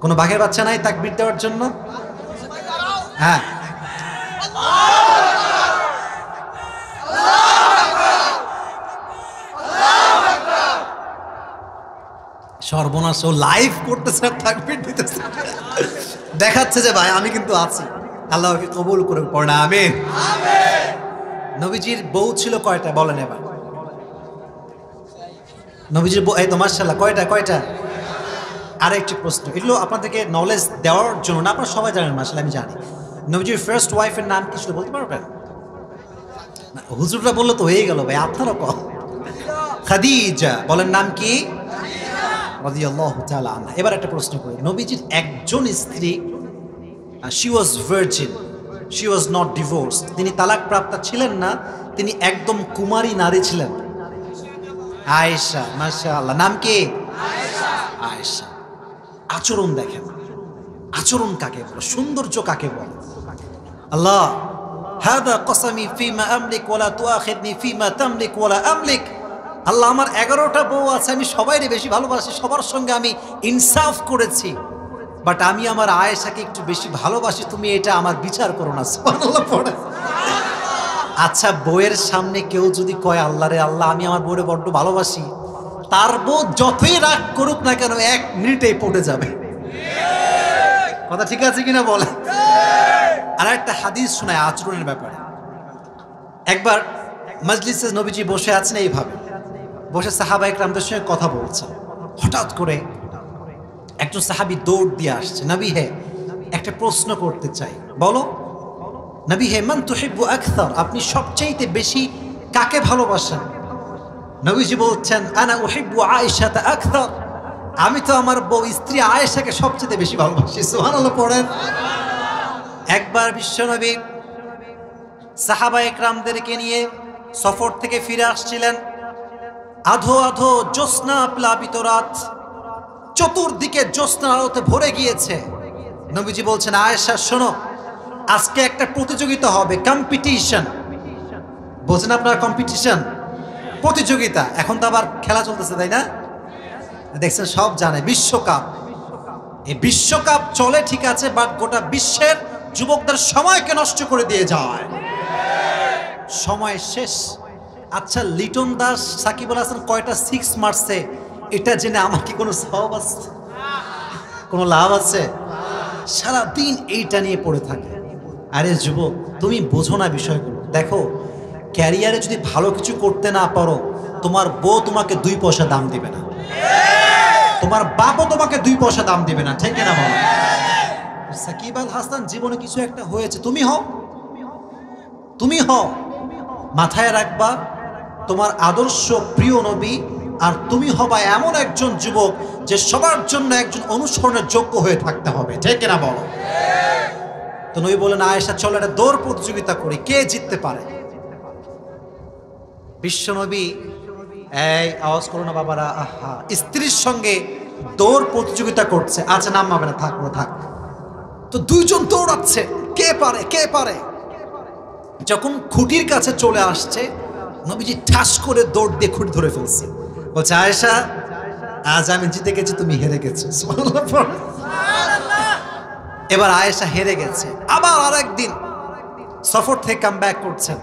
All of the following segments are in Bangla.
কোনো বাঘের বাচ্চা নাই তাকবীর দেওয়ার জন্য? হ্যাঁ, সর্বনাশ, ও লাইভ করতেছে আর তাকবীর দিতেছে, দেখাচ্ছে যে ভাই আমি কিন্তু আছি। আল্লাহকে কবুল করে পড়না, আমিন। নবীজির বউ ছিল কয়টা বলেন এবার? নবীজির বউ, এই তো মাশাআল্লাহ, কয়টা? আর একটি প্রশ্ন, এগুলো আপনাদেরকে নলেজ দেওয়ার জন্য না, আপনারা সবাই জানেন মাশাআল্লাহ, আমি জানি। নবীজির ফার্স্ট ওয়াইফের নাম কি ছিল বলতে পারবেন? হুজুররা বললো তো হয়ে গেল ভাই, আপনারও কম। খাদিজা, বলেন নাম কি? রাদিয়াল্লাহু তাআলা আনহা। এবার একটা প্রশ্ন করি, নবীজির একজন স্ত্রী, she was virgin, she was not divorced, তিনি তালাক প্রাপ্ত ছিলেন না, তিনি একদম কুমারী নারী ছিলেন, আয়েশা। মাশাআল্লাহ, নাম কি? আয়েশা। আচরণ দেখেন, আচরণ কাকে বলে, সৌন্দর্য কাকে বলে? আল্লাহ, হাদা কসমি ফিমা আমলিক ওয়ালা তুআখিদনি ফিমা তামলিক ওয়ালা আমলিক। আল্লাহ, আমার 11টা বউ আছে, আমি সবাইকে বেশি ভালোবাসি, সবার সঙ্গে আমি ইনসাফ করেছি, বাট আমি আমার আয়েশাকে একটু বেশি ভালোবাসি, তুমি এটা আমার বিচার করো না। সুবহানাল্লাহ পড়ে। আচ্ছা, বউয়ের সামনে কেউ যদি কয় আল্লাহ রে আল্লাহ, আমি আমার বউরে বড্ড ভালোবাসি, তার বউ যতই রাগ করুক না কেন 1 মিনিটেই পড়ে যাবে। কথা ঠিক আছে কিনা বলে? আর একটা হাদিস শোনায় আচরণের ব্যাপারে। একবার মজলিসে নবীজি বসে আছেন, এইভাবে বসে সাহাবায়ে কেরামদের সঙ্গে কথা বলছেন। হঠাৎ করে একজন সাহাবী দৌড় দিয়ে আসছে, নবী হে, একটা প্রশ্ন করতে চাই, বলো। নবী হে, মান তুহিব্বু আকসার, আপনি সবচাইতে বেশি কাকে ভালোবাসেন? নবীজি বলছেন, আনা উহিব্বু আয়েশাতা আকসার, আমি তো আমার বউ স্ত্রী আয়েশাকে সবচেয়ে বেশি ভালোবাসি। সুবহানাল্লাহ পড়েন। একবার বিশ্বনবী সাহাবায়ে কেরামদেরকে নিয়ে সফর থেকে ফিরে আসছিলেন, আধো আধো জ্যোৎস্না প্লাবিত রাত, চতুর্দিকে জ্যোৎস্নার আলোতে ভরে গিয়েছে। নবীজি বলছেন, আয়েশা শোনো, আজকে একটা প্রতিযোগিতা হবে, কম্পিটিশন। বলছেন আপনারা কম্পিটিশন, প্রতিযোগিতা। এখন তো আবার খেলা চলতেছে, তাই না? দেখছেন, সব জানে বিশ্বকাপ। এই বিশ্বকাপ চলে ঠিক আছে, বাট গোটা বিশ্বের যুবকদের সময়কে নষ্ট করে দিয়ে যায়, সময় শেষ। আচ্ছা, লিটন দাস সাকিবুল হাসান কয়টা 6 মারছে, এটা জেনে আমার কি কোনো সওয়াব আছে, কোনো লাভ আছে? সারাদিন এইটা নিয়ে পড়ে থাকে। আরে যুবক, তুমি বোঝো না বিষয়গুলো। দেখো, ক্যারিয়ারে যদি ভালো কিছু করতে না পারো, তোমার বউ তোমাকে 2 পয়সা দাম দিবে না, তোমার বাপও তোমাকে 2 পয়সা দাম দিবে না, ঠিক না বলো? সাকিব আল হাসান জীবনে কিছু একটা হয়েছে, তুমি হও, মাথায় রাখবা, তোমার আদর্শ প্রিয় নবী, আর তুমি হবা এমন একজন যুবক যে সবার জন্য একজন অনুসরণের যোগ্য হয়ে থাকতে হবে, ঠিক না বলো? তো নবী বলেন, আয়েশা চলো একটা দৌড় প্রতিযোগিতা করি, কে জিততে পারে। বিশ্বনবী, এই আওয়াজ করো না বাবারা, আহা, স্ত্রীর সঙ্গে দৌড় প্রতিযোগিতা করছে। আচ্ছা, নাম হবে না, থাক। তো 2 জন দৌড়াচ্ছে, কে পারে। যখন খুঁটির কাছে চলে আসছে, নবীজি ঠাস করে দৌড় দিয়ে খুঁটি ধরে ফেলছে। বলছে, আয়েশা, আজ আমি জিতে গেছি, তুমি হেরে গেছো। সুবহানাল্লাহ। এবার আয়েশা হেরে গেছে। আবার আরেকদিন সফর থেকে কাম ব্যাক করছেন।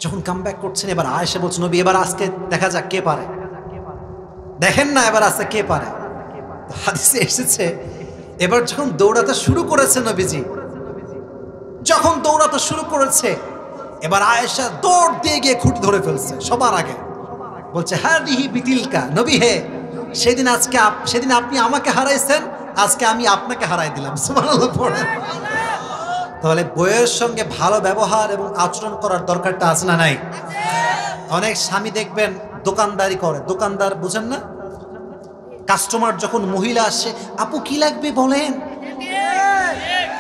যখন কাম ব্যাক করছেন, এবার আয়েশা বলছে, নবী, এবার আজকে দেখা যাক কে পারে। দেখেন না, এবার আজকে কে পারে। হাদিসে এসেছে, এবার যখন দৌড়াতে শুরু করেছে নবীজি, যখন দৌড়াতে শুরু করেছে, এবার আয়েশা দৌড় দিয়ে গিয়ে খুঁটি ধরে ফেলছে সবার আগে। বলছে, হাদিহি বিতিলকা, নবী হে, সেদিন আপনি আমাকে হারাইছেন, আজকে আমি আপনাকে হারাই দিলাম। সুবহানাল্লাহ পড়েন। তাহলে বউয়ের সঙ্গে ভালো ব্যবহার এবং আচরণ করার দরকারটা আছে না নাই? অনেক স্বামী দেখবেন দোকানদারি করে, দোকানদার বুঝেন না, কাস্টমার যখন মহিলা আসে, আপু কি লাগবে বলেন,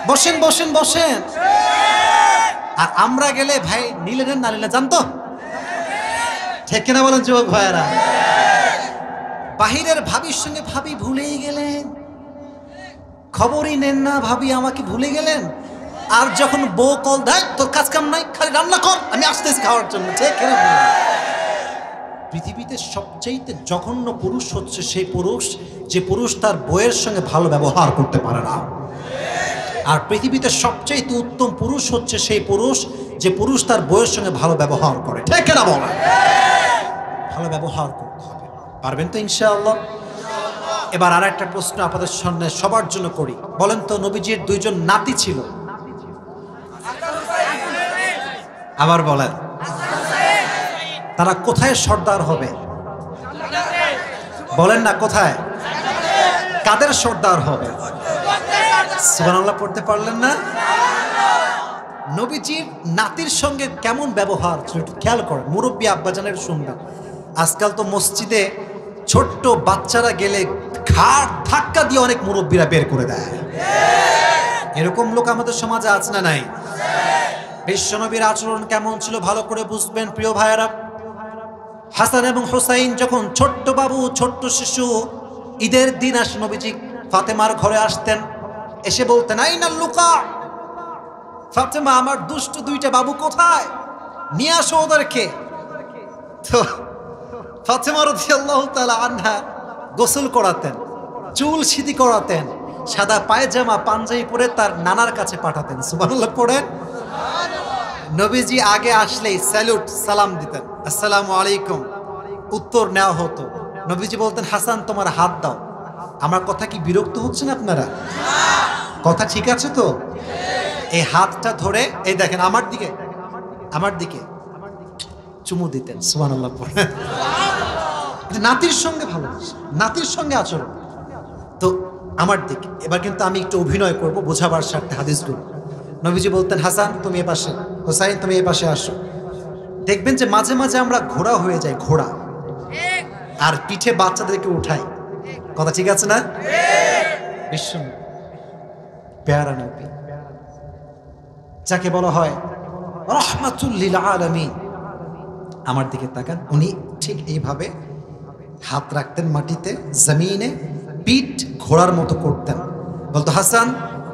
বসেন। আর আমরা গেলে, ভাই নিলে নেন, না নিলে জানতো, ঠিক কিনা বলেন যুবক ভাইয়েরা? বাহিরের ভাবির সঙ্গে ভাবি ভুলেই গেলেন, খবরই নেন না, ভাবি আমাকে ভুলে গেলেন। আর যখন বউ কল দেয়, তোর কাজ কাম নাই, খালি রান্না কর, আমি আসতেছি খাওয়ার জন্য, ঠিক কিনা? পৃথিবীতে সবচাইতে জঘন্য পুরুষ হচ্ছে সেই পুরুষ যে পুরুষ তার বউয়ের সঙ্গে ভালো ব্যবহার করতে পারে না। আর পৃথিবীতে সবচাইতে উত্তম পুরুষ হচ্ছে সেই পুরুষ যে পুরুষ তার বউয়ের সঙ্গে ভালো ব্যবহার করে। ঠিক না বলেন? ভালো ব্যবহার করতে হবে। পারবেন তো ইনশাআল্লাহ? এবার আর একটা প্রশ্ন আপনাদের সামনে সবার জন্য করি। বলেন তো, নবীজির দুইজন নাতি ছিল, আবার বলেন তারা কোথায় সর্দার হবে? বলেন না কোথায়, কাদের সর্দার হবে? সুবহানাল্লাহ পড়তে পারলেন না? নবীজির নাতির সঙ্গে কেমন ব্যবহার ছিল একটু খেয়াল করেন। মুরব্বী আব্বাজানের শুনবেন। আজকাল তো মসজিদে ছোট্ট বাচ্চারা গেলে ঘাড় ধাক্কা দিয়ে অনেক মুরব্বীরা বের করে দেয়। এরকম লোক আমাদের সমাজে আছে না নাই? বিশ্বনবীর আচরণ কেমন ছিল ভালো করে বুঝবেন প্রিয় ভাইয়েরা। হাসান এবং হুসাইন যখন ছোট্ট বাবু, ছোট্ট শিশু, ঈদের দিন আসে নবীজি ফাতেমার ঘরে আসতেন, এসে বলতেন আইনা লুকা, ফাতেমা আমার দুষ্ট দুইটা বাবু কোথায়, নিয়ে আসো ওদেরকে। তো ফাতেমা রাদিয়াল্লাহু তাআলা আনহা গোসল করাতেন, চুল সিধি করাতেন, সাদা পায়জামা পাঞ্জাবি পরে তার নানার কাছে পাঠাতেন। সুবহানাল্লাহ পড়েন। নবীজি আগে আসলেই স্যালুট সালাম দিতেন, আসসালামু আলাইকুম, উত্তর নেওয়া হতো। নবীজি বলতেন হাসান তোমার হাত দাও। আমার কথা কি বিরক্ত হচ্ছেন আপনারা? কথা ঠিক আছে তো? এই হাতটা ধরে এই দেখেন আমার দিকে, আমার দিকে চুমু দিতেন। সুবহানাল্লাহ পড়েন। নাতির সঙ্গে ভালোবাসা, নাতির সঙ্গে আচরণ। তো আমার দিকে এবার কিন্তু আমি একটু অভিনয় করব বোঝাবার স্বার্থে হাদিসগুলো। নবীজি বলতেন হাসান তুমি এ পাশে, হুসাইন তুমি এ পাশে আসো। দেখবেন যে মাঝে মাঝে আমরা ঘোড়া হয়ে যাই, ঘোড়া, আর পিঠে বাচ্চাদেরকে উঠাই। কথা ঠিক আছে না? বিশ্ব প্যারা নবী, যাকে বলা হয় রাহমাতুল লিল আলামিন। আমার দিকে তাকান, উনি ঠিক এইভাবে হাত রাখতেন মাটিতে, জমিনে, পিঠ ঘোড়ার মতো করতেন। বলতো হাসান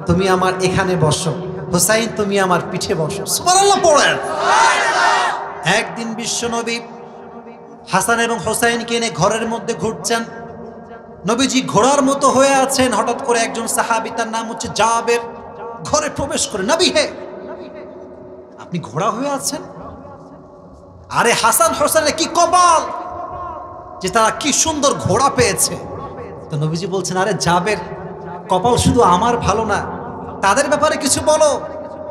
তুমি আমার এখানে বসো, হুসাইন তুমি আমার পিঠে বসো। সুবহানাল্লাহ পড়েন। একদিন বিশ্বনবী হাসান এবং হুসাইনকে এনে ঘরের মধ্যে ঘুরছেন। নবীজি ঘোড়ার মতো হয়ে আছেন। হঠাৎ করে একজন সাহাবী, তার নাম হচ্ছে জাবের, ঘরে প্রবেশ করে নবী হে আপনি ঘোড়া হয়ে আছেন? আরে হাসান হোসেনের কি কপাল যে তারা কি সুন্দর ঘোড়া পেয়েছে। তো নবীজি বলছেন আরে জাবের, কপাল শুধু আমার ভালো না, তাদের ব্যাপারে কিছু বলো।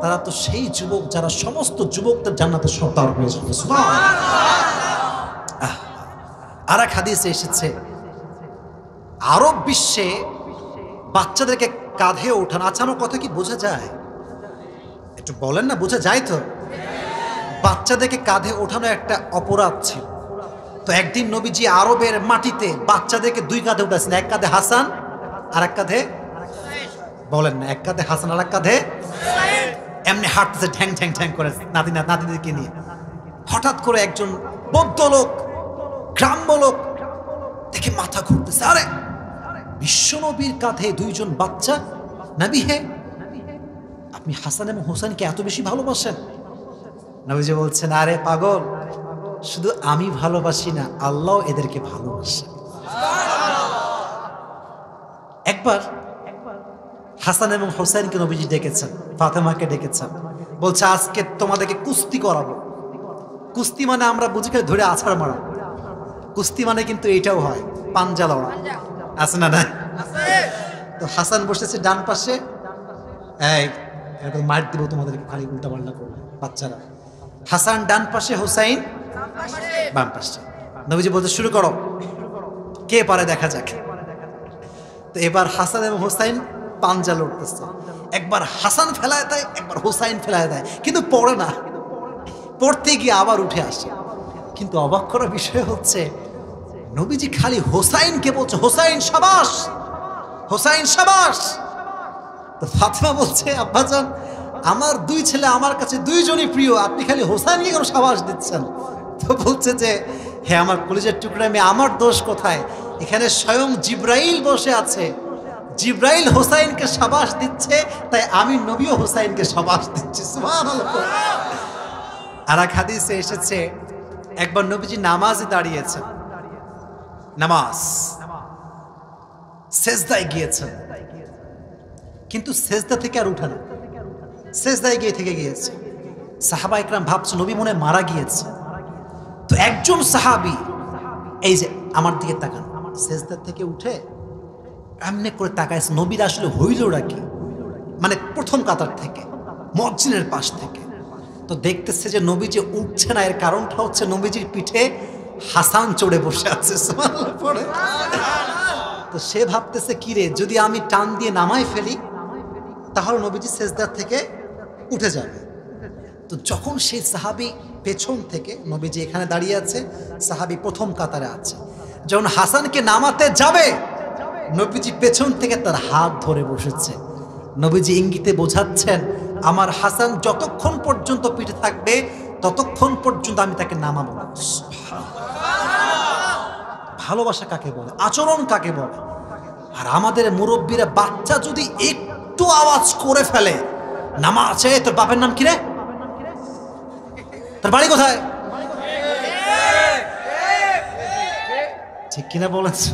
তারা তো সেই যুবক যারা সমস্ত যুবকদের জান্নাতের সর্দার হয়ে যাবে। আর এক হাদিসে এসেছে আরব বিশ্বে বাচ্চাদেরকে কাঁধে ওঠানো। আচ্ছা আমার কথা কি বোঝা যায়? একটু বলেন না, বোঝা যায় তো? বাচ্চাদেরকে কাঁধে ওঠানো একটা অপরাধ ছিল। তো একদিন নবীজি আরবের মাটিতে বাচ্চাদেরকে দুই কাঁধে উঠাচ্ছেন, এক কাঁধে হাসান আর এক কাঁধে, বলেন না, এক কাঁধে হাসান আর এক কাঁধে, এমনি হাঁটতেছে ঠ্যাং ঠ্যাং ঠ্যাং করে নাতিদেরকে নিয়ে। হঠাৎ করে একজন বৌদ্ধ লোক, গ্রাম্য লোক দেখে মাথা ঘুরতেছে, আরে বিশ্বনবীর কাঁধে দুইজন বাচ্চা, নবী হে আপনি হাসান এবং হোসেনকে এত বেশি ভালোবাসেন? নবীজি বলছেন আরে পাগল, শুধু আমি ভালোবাসি না, আল্লাহ এদেরকে ভালোবাসে। একবার হাসান এবং হোসেনকে নবীজি ডেকেছেন, ফাতেমাকে ডেকেছেন, বলছে আজকে তোমাদেরকে কুস্তি করাবো। কুস্তি মানে আমরা বুঝি ধরে আছাড় মারা, কুস্তি মানে কিন্তু এইটাও হয় পাঞ্জা লড়া, আছে না? না, তো হাসান বসেছে ডান পাশে, মার দিব তোমাদেরকে খালি উল্টা পাল্টা করবে বাচ্চারা। হাসান ডান পাশে, হুসাইন বাম পাশে। নবীজি বলতে শুরু করো, কে পারে দেখা যাক। তো এবার হাসান এবং হুসাইন পাঞ্জা লড়তেছে। একবার হাসান ফেলায় দেয়, একবার হুসাইন ফেলায় দেয়, কিন্তু পড়ে না, পড়তে গিয়ে আবার উঠে আসে। কিন্তু অবাক করার বিষয় হচ্ছে নবীজি খালি হোসাইনকে বলছে হোসাইন শাবাশ, হোসাইন শাবাশ। তো ফাতেমা বলছে আব্বাজান আমার দুই ছেলে আমার কাছে দুইজনই প্রিয়, আপনি খালি হোসাইনকে কেন শাবাশ দিচ্ছেন? তো বলছে যে হে আমার কলিজার টুকরা মেয়ে, আমার দোষ কোথায়? এখানে স্বয়ং জিব্রাইল বসে আছে, জিব্রাইল হোসাইনকে শাবাশ দিচ্ছে, তাই আমি নবীও হোসাইনকে শাবাশ দিচ্ছি। সুবহানাল্লাহ। আর এক হাদিসে এসেছে একবার নবীজি নামাজে দাঁড়িয়েছেন, নামাজ, সেজদায় গিয়েছেন, কিন্তু সেজদা থেকে আর উঠে না, সেজদায় গিয়ে থেকে গিয়েছে। সাহাবা একরাম ভাবছে নবী মনে মারা গিয়েছে। তো একজন সাহাবী এই যে আমার দিকে তাকান, সেজদা থেকে উঠে এমনি করে তাকাইছে, নবীর আসলে হইলটা কি, মানে প্রথম কাতার থেকে, মসজিদের পাশ থেকে। তো দেখতেছে যে নবী যে উঠছে না, এর কারণটা হচ্ছে নবীজির পিঠে হাসান চড়ে বসে আছে। তো সে ভাবতেছে কি রে, যদি আমি টান দিয়ে নামাই ফেলি তাহলে নবীজি সেজদার থেকে উঠে যাবে। তো যখন সেই সাহাবী পেছন থেকে, নবীজি এখানে দাঁড়িয়ে আছে, সাহাবী প্রথম কাতারে আছে, যখন হাসানকে নামাতে যাবে নবীজি পেছন থেকে তার হাত ধরে বসেছে। নবীজি ইঙ্গিতে বোঝাচ্ছেন আমার হাসান যতক্ষণ পর্যন্ত পিঠে থাকবে ততক্ষণ পর্যন্ত আমি তাকে নামাবো না। ভালোবাসা কাকে বলে, আচরণ কাকে বলে। আর আমাদের মুরব্বীরা বাচ্চা যদি একটু আওয়াজ করে ফেলে, নামাজে তোর বাপের নাম কি রে, তোর বাড়ি কোথায়, ঠিক কিনা বলেছে?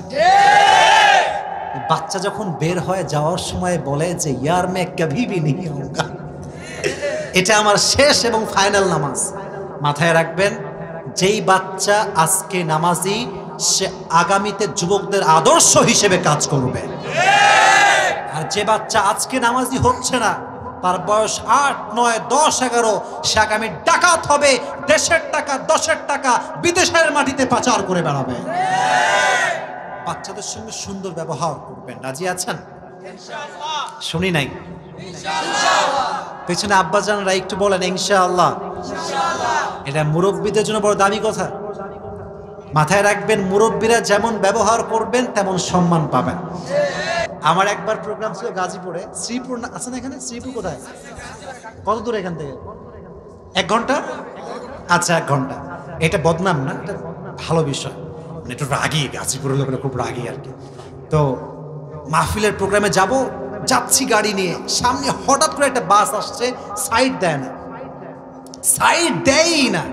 বাচ্চা যখন বের হয়ে যাওয়ার সময় বলে যে ইয়ার মে কভি ভি নেহি আউঙ্গা, এটা আমার শেষ এবং ফাইনাল নামাজ। মাথায় রাখবেন, যেই বাচ্চা আজকে নামাজি সে আগামীতে যুবকদের আদর্শ হিসেবে কাজ করবে। আর যে বাচ্চা আজকে নামাজি হচ্ছে না, তার বয়স 8, 9, 10, 11, সে আগামী ডাকাত হবে, দেশের টাকা, দশের টাকা বিদেশের মাটিতে পাচার করে বেড়াবে। বাচ্চাদের সঙ্গে সুন্দর ব্যবহার করবেন। রাজি আছেন? ইনশাআল্লাহ। শুনি নাই ইনশাআল্লাহ। পেছনে আব্বাজানরা একটু বলেন ইনশাআল্লাহ। ইনশাআল্লাহ। এটা মুরব্বীদের জন্য বড় দামি কথা। মাথায় রাখবেন, মুরব্বীরা যেমন ব্যবহার করবেন তেমন সম্মান পাবেন। আমার একবার প্রোগ্রাম ছিল গাজীপুরে, শ্রীপুর আছেন এখানে? শ্রীপুর কোথায়, কত দূর এখান থেকে? 1 ঘন্টা? আচ্ছা 1 ঘন্টা। এটা বদনাম না, এটা ভালো বিষয়, মানে একটু রাগি, গাজীপুরের লোকেরা খুব রাগি আর কি। তো মাহফিলের প্রোগ্রামে যাচ্ছি গাড়ি নিয়ে, সামনে হঠাৎ করে একটা বাস আসছে, সাইড দেয় না, সাইড দেয়ই না।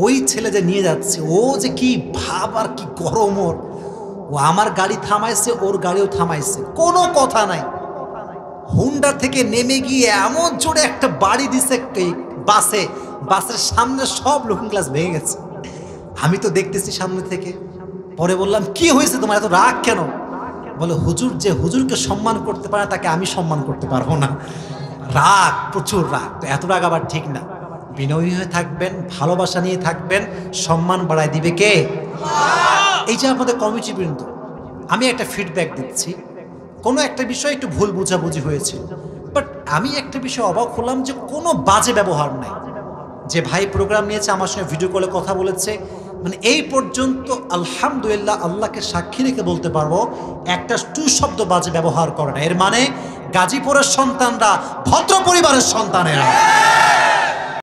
ওই ছেলে যে নিয়ে যাচ্ছে, ও যে কি ভাব আর কি গরম ওর, ও আমার গাড়ি থামাইছে, ওর গাড়িও থামাইছে, কোনো কথা নাই। হুন্ডা থেকে নেমে গিয়ে এমন জোরে একটা বাড়ি দিছে বাসের সামনে সব লুকিং গ্লাস ভেঙে গেছে। আমি তো দেখতেছি সামনে থেকে। পরে বললাম কি হয়েছে তোমার, এত রাগ কেন? বলে হুজুর, যে হুজুরকে সম্মান করতে পারে তাকে আমি সম্মান করতে পারবো না। রাগ, প্রচুর রাগ। তো এত রাগ আবার ঠিক না। বিনয়ী হয়ে থাকবেন, ভালোবাসা নিয়ে থাকবেন, সম্মান বাড়ায় দিবে কে? এই যে আমাদের কমিটি বৃন্দ, আমি একটা ফিডব্যাক দিচ্ছি, কোনো একটা বিষয় একটু ভুল বোঝাবুঝি হয়েছে, বাট আমি একটা বিষয় অবাক হলাম যে কোনো বাজে ব্যবহার নাই। যে ভাই প্রোগ্রাম নিয়েছে, আমার সঙ্গে ভিডিও কলে কথা বলেছে, মানে এই পর্যন্ত আলহামদুলিল্লাহ আল্লাহকে সাক্ষী রেখে বলতে পারবো একটা টু শব্দ বাজে ব্যবহার করে না। এর মানে গাজীপুরের সন্তানরা ভদ্র পরিবারের সন্তানেরা।